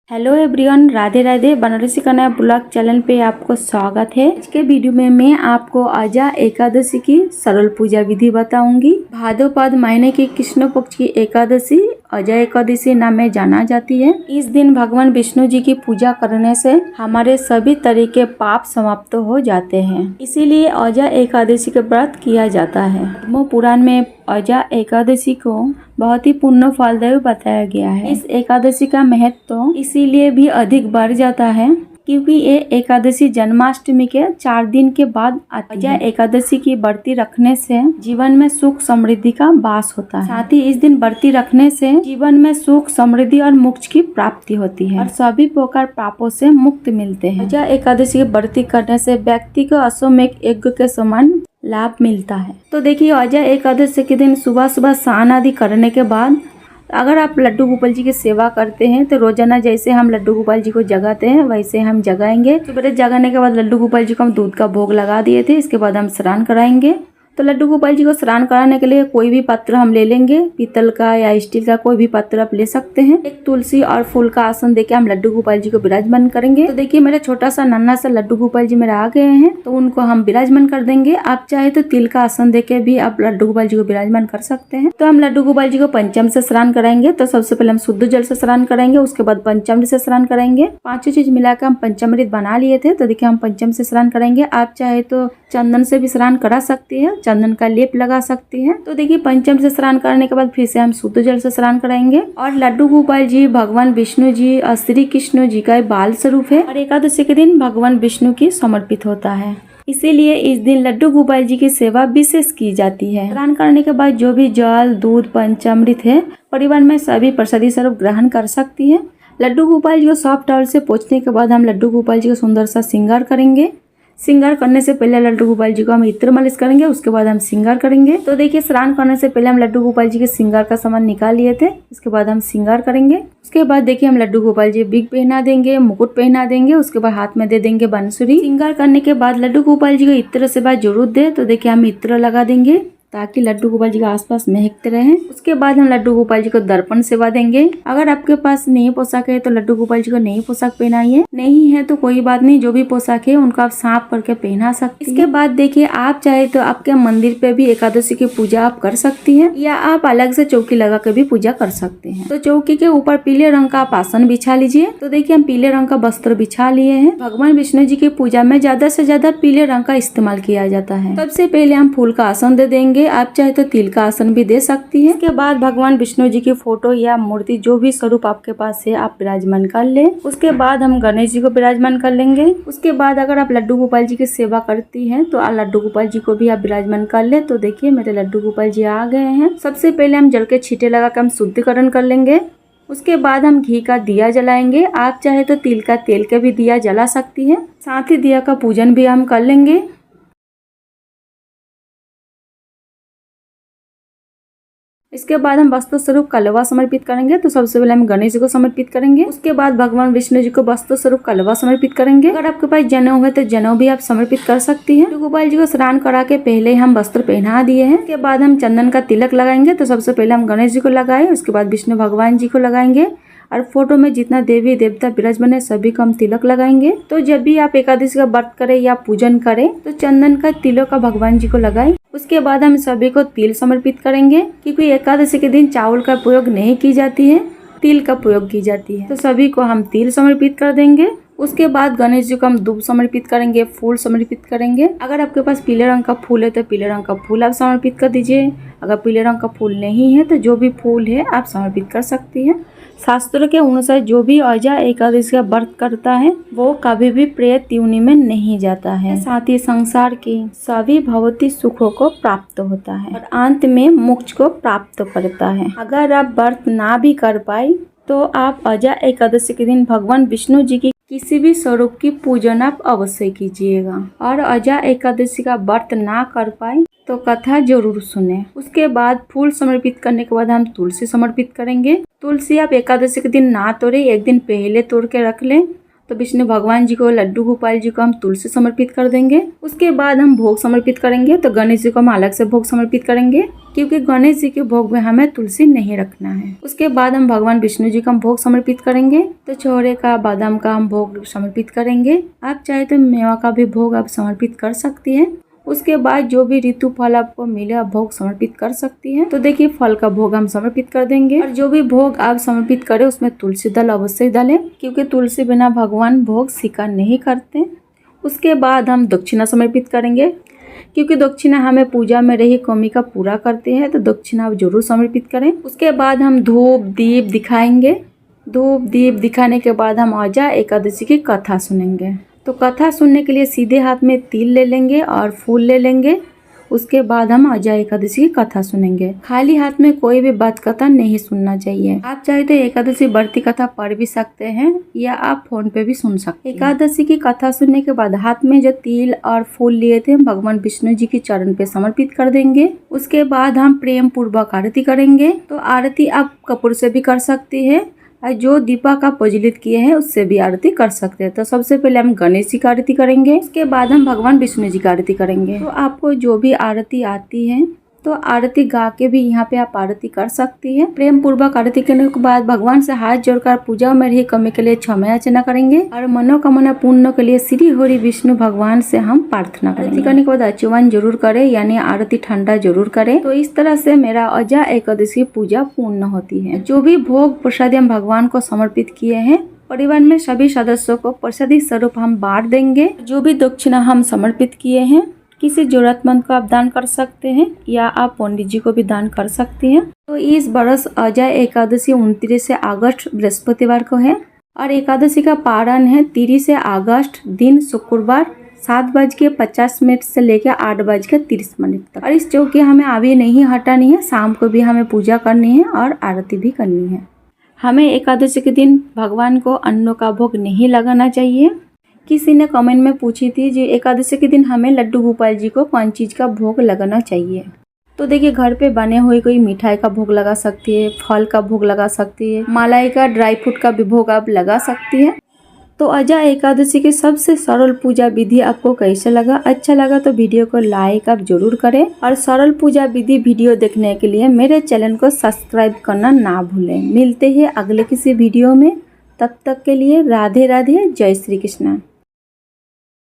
Hello everyone, Radhe Radhe. Banarasi Kanya blog channel पे आपको स्वागत है। आज के वीडियो में मैं आपको अजा एकादशी की सरल पूजा विधि बताऊंगी। भाद्रपद महीने की कृष्ण पक्ष की एकादशी अजा एकादशी नाम में जाना जाती है। इस दिन भगवान विष्णु जी की पूजा करने से हमारे सभी तरह के पाप समाप्त हो जाते हैं, इसीलिए अजा एकादशी का व्रत किया जाता है। धर्म पुराण में अजा एकादशी को बहुत ही पुण्य फलदायी बताया गया है। इस एकादशी का महत्व तो इसीलिए भी अधिक बढ़ जाता है क्योंकि ये एकादशी जन्माष्टमी के 4 दिन के बाद आती है। एकादशी की व्रती रखने से जीवन में सुख समृद्धि का वास होता है। साथ ही इस दिन व्रती रखने से जीवन में सुख समृद्धि और मोक्ष की प्राप्ति होती है और सभी प्रकार पापों से मुक्त मिलते हैं। अजा एकादशी की व्रती करने से व्यक्ति को अश्वमेध यज्ञ के समान लाभ मिलता है। तो देखिए, अजा एकादशी के दिन सुबह सुबह स्नान आदि करने के बाद अगर आप लड्डू गोपाल जी की सेवा करते हैं तो रोजाना जैसे हम लड्डू गोपाल जी को जगाते हैं वैसे हम जगाएंगे। सुबह जगाने के बाद लड्डू गोपाल जी को हम दूध का भोग लगा दिए थे। इसके बाद हम स्नान कराएंगे। तो लड्डू गोपाल जी को स्नान कराने के लिए कोई भी पात्र हम ले लेंगे, पीतल का या स्टील का कोई भी पात्र आप ले सकते हैं। एक तुलसी और फूल का आसन देके हम लड्डू गोपाल जी को विराजमान करेंगे। तो देखिए, मेरा छोटा सा नन्हा सा लड्डू गोपाल जी मेरे आ गए हैं, तो उनको हम विराजमान कर देंगे। आप चाहे तो तिल का आसन देके भी आप लड्डू गोपाल जी को विराजमान कर सकते हैं। तो हम लड्डू गोपाल जी को पंचम से स्नान कराएंगे। तो सबसे पहले हम शुद्ध जल से स्नान कराएंगे, उसके बाद पंचामृत से स्नान कराएंगे। पांचों चीज मिलाकर हम पंचामृत बना लिए थे। तो देखिए, हम पंचम से स्नान कराएंगे। आप चाहे तो चंदन से भी स्नान करा सकती है, चंदन का लेप लगा सकती है। तो देखिए, पंचम से स्नान करने के बाद फिर से हम शुद्ध जल से स्नान कराएंगे। और लड्डू गोपाल जी भगवान विष्णु जी और श्री कृष्ण जी का बाल स्वरूप है और एकादशी के दिन भगवान विष्णु की समर्पित होता है, इसीलिए इस दिन लड्डू गोपाल जी की सेवा विशेष की जाती है। स्नान करने के बाद जो भी जल, दूध, पंचामृत है, परिवार में सभी प्रसादी स्वरूप ग्रहण कर सकती है। लड्डू गोपाल जी को सॉफ्ट टॉवल से पोंछने के बाद हम लड्डू गोपाल जी को सुंदर सा श्रृंगार करेंगे। श्रृंगार करने से पहले लड्डू गोपाल जी को हम इत्र मालिश करेंगे, उसके बाद हम श्रृंगार करेंगे। तो देखिए, स्नान करने से पहले हम लड्डू गोपाल जी के श्रृंगार का सामान निकाल लिए थे, इसके बाद हम श्रृंगार करेंगे। उसके बाद देखिए, हम लड्डू गोपाल जी बिग पहना देंगे, मुकुट पहना देंगे, उसके बाद हाथ में दे देंगे बांसुरी। श्रृंगार करने के बाद लड्डू गोपाल जी को इत्र से बाद जरूर दे। तो देखिए, हम इत्र लगा देंगे ताकि लड्डू गोपाल जी के आसपास महकते रहे। उसके बाद हम लड्डू गोपाल जी को दर्पण सेवा देंगे। अगर आपके पास नई पोशाक है तो लड्डू गोपाल जी को नई पोशाक पहनाइए, नहीं है तो कोई बात नहीं, जो भी पोशाक है उनको आप साफ करके पहना सकती हैं। इसके बाद देखिए, आप चाहे तो आपके मंदिर पे भी एकादशी की पूजा आप कर सकती हैं या आप अलग से चौकी लगा कर भी पूजा कर सकते हैं। तो चौकी के ऊपर पीले रंग का आप आसन बिछा लीजिए। तो देखिए, हम पीले रंग का वस्त्र बिछा लिए हैं। भगवान विष्णु जी की पूजा में ज्यादा से ज्यादा पीले रंग का इस्तेमाल किया जाता है। सबसे पहले हम फूल का आसन दे देंगे, आप चाहे तो तिल का आसन भी दे सकती है। इसके बाद भगवान विष्णु जी की फोटो या मूर्ति जो भी स्वरूप आपके पास है आप विराजमान कर ले। उसके बाद हम गणेश जी को विराजमान कर लेंगे। उसके बाद अगर आप लड्डू गोपाल जी की सेवा करती हैं तो लड्डू गोपाल जी को भी आप विराजमान कर ले। तो देखिए, मेरे लड्डू गोपाल जी आ गए हैं। सबसे पहले हम जल के छींटे लगाकर हम शुद्धिकरण कर लेंगे। उसके बाद हम घी का दिया जलाएंगे, आप चाहे तो तिल का तेल का भी दिया जला सकती है। साथ ही दिया का पूजन भी हम कर लेंगे। इसके बाद हम वस्त्र स्वरूप कलवा समर्पित करेंगे। तो सबसे पहले हम गणेश जी को समर्पित करेंगे, उसके बाद भगवान विष्णु जी को वस्त्र स्वरूप कलवा समर्पित करेंगे। अगर आपके पास जनेऊ है तो जनेऊ भी आप समर्पित कर सकती है। गोपाल जी को स्नान करा के पहले हम वस्त्र पहना दिए हैं। उसके बाद हम चंदन का तिलक लगाएंगे। तो सबसे पहले हम गणेश जी को लगाए, उसके बाद विष्णु भगवान जी को लगाएंगे और फोटो में जितना देवी देवता विराजमान है सभी को हम तिलक लगाएंगे। तो जब भी आप एकादशी का व्रत करें या पूजन करें तो चंदन का तिलक का भगवान जी को लगाए। उसके बाद हम सभी को तिल समर्पित करेंगे, क्योंकि एकादशी के दिन चावल का प्रयोग नहीं की जाती है, तिल का प्रयोग की जाती है। तो सभी को हम तिल समर्पित कर देंगे। उसके बाद गणेश जी को हम दूब समर्पित करेंगे, फूल समर्पित करेंगे। अगर आपके पास पीले रंग का फूल है तो पीले रंग का फूल आप समर्पित कर दीजिए। अगर पीले रंग का फूल नहीं है तो जो भी फूल है आप समर्पित कर सकती हैं। शास्त्रों के अनुसार जो भी अजा एकादशी का व्रत करता है वो कभी भी प्रेत योनि में नहीं जाता है, साथ ही संसार के सभी भौतिक सुखों को प्राप्त होता है और अंत में मोक्ष को प्राप्त करता है। अगर आप व्रत ना भी कर पाए तो आप अजा एकादशी के दिन भगवान विष्णु जी की किसी भी स्वरूप की पूजन आप अवश्य कीजिएगा। और अजा एकादशी का व्रत ना कर पाए तो कथा जरूर सुने। उसके बाद फूल समर्पित करने के बाद हम तुलसी समर्पित करेंगे। तुलसी आप एकादशी के दिन ना तोड़े, एक दिन पहले तोड़ के रख लें तो विष्णु भगवान जी को, लड्डू गोपाल जी को हम तुलसी समर्पित कर देंगे। उसके बाद हम भोग समर्पित करेंगे। तो गणेश जी को हम अलग से भोग समर्पित करेंगे, क्योंकि गणेश जी के भोग में हमें तुलसी नहीं रखना है। उसके बाद हम भगवान विष्णु जी का हम भोग समर्पित करेंगे। तो छोरे का, बादाम का हम भोग समर्पित करेंगे। आप चाहे तो मेवा का भी भोग आप समर्पित कर सकती हैं। उसके बाद जो भी ऋतु फल आपको मिले आप भोग समर्पित कर सकती हैं। तो देखिए, फल का भोग हम समर्पित कर देंगे। और जो भी भोग आप समर्पित करें उसमें तुलसी दल अवश्य डालें, क्योंकि तुलसी बिना भगवान भोग स्वीकार नहीं करते। उसके बाद हम दक्षिणा समर्पित करेंगे, क्योंकि दक्षिणा हमें पूजा में रही कमी का पूरा करते हैं। तो दक्षिणा आप जरूर समर्पित करें। उसके बाद हम धूप दीप दिखाएंगे। धूप दीप दिखाने के बाद हम आजा एकादशी की कथा सुनेंगे। तो कथा सुनने के लिए सीधे हाथ में तिल ले लेंगे और फूल ले लेंगे। उसके बाद हम आजा एकादशी की कथा सुनेंगे। खाली हाथ में कोई भी बात कथा नहीं सुनना चाहिए। आप चाहे तो एकादशी व्रती कथा पढ़ भी सकते हैं या आप फोन पे भी सुन सकते हैं। एकादशी की कथा सुनने के बाद हाथ में जो तिल और फूल लिए थे भगवान विष्णु जी के चरण पे समर्पित कर देंगे। उसके बाद हम प्रेम पूर्वक आरती करेंगे। तो आरती आप कपूर से भी कर सकती है और जो दीपक आप प्रज्वलित किए हैं उससे भी आरती कर सकते हैं। तो सबसे पहले हम गणेश जी की आरती करेंगे। उसके बाद हम भगवान विष्णु जी की आरती करेंगे। तो आपको जो भी आरती आती है तो आरती गा के भी यहाँ पे आप आरती कर सकती है। प्रेम पूर्वक आरती करने के बाद भगवान से हाथ जोड़कर पूजा में रही कमी के लिए क्षमा याचना करेंगे और मनोकामना पूर्ण के लिए श्री हरि विष्णु भगवान से हम प्रार्थना करेंगे। आरती करने के बाद आचमन जरूर करें, यानी आरती ठंडा जरूर करें। तो इस तरह से मेरा आजा एकादशी पूजा पूर्ण होती है। जो भी भोग प्रसाद हम भगवान को समर्पित किए हैं परिवार में सभी सदस्यों को प्रसादी स्वरूप हम बांट देंगे। जो भी दक्षिणा हम समर्पित किए हैं किसी जरूरतमंद को आप दान कर सकते हैं या आप पंडित जी को भी दान कर सकती हैं। तो इस बरस अजय एकादशी 29 अगस्त बृहस्पतिवार को है और एकादशी का पारण है 30 अगस्त दिन शुक्रवार 7:50 से लेकर 8:30 तक। और इस चौकी हमें अभी नहीं हटानी है, शाम को भी हमें पूजा करनी है और आरती भी करनी है। हमें एकादशी के दिन भगवान को अन्नों का भोग नहीं लगाना चाहिए। किसी ने कमेंट में पूछी थी जी एकादशी के दिन हमें लड्डू गोपाल जी को कौन चीज़ का भोग लगाना चाहिए। तो देखिए, घर पे बने हुए कोई मिठाई का भोग लगा सकती है, फल का भोग लगा सकती है, मलाई का, ड्राई फ्रूट का भी भोग आप लगा सकती है। तो अजा एकादशी की सबसे सरल पूजा विधि आपको कैसे लगा? अच्छा लगा तो वीडियो को लाइक आप जरूर करें और सरल पूजा विधि वीडियो देखने के लिए मेरे चैनल को सब्सक्राइब करना ना भूलें। मिलते हैं अगले किसी वीडियो में, तब तक के लिए राधे राधे, जय श्री कृष्ण।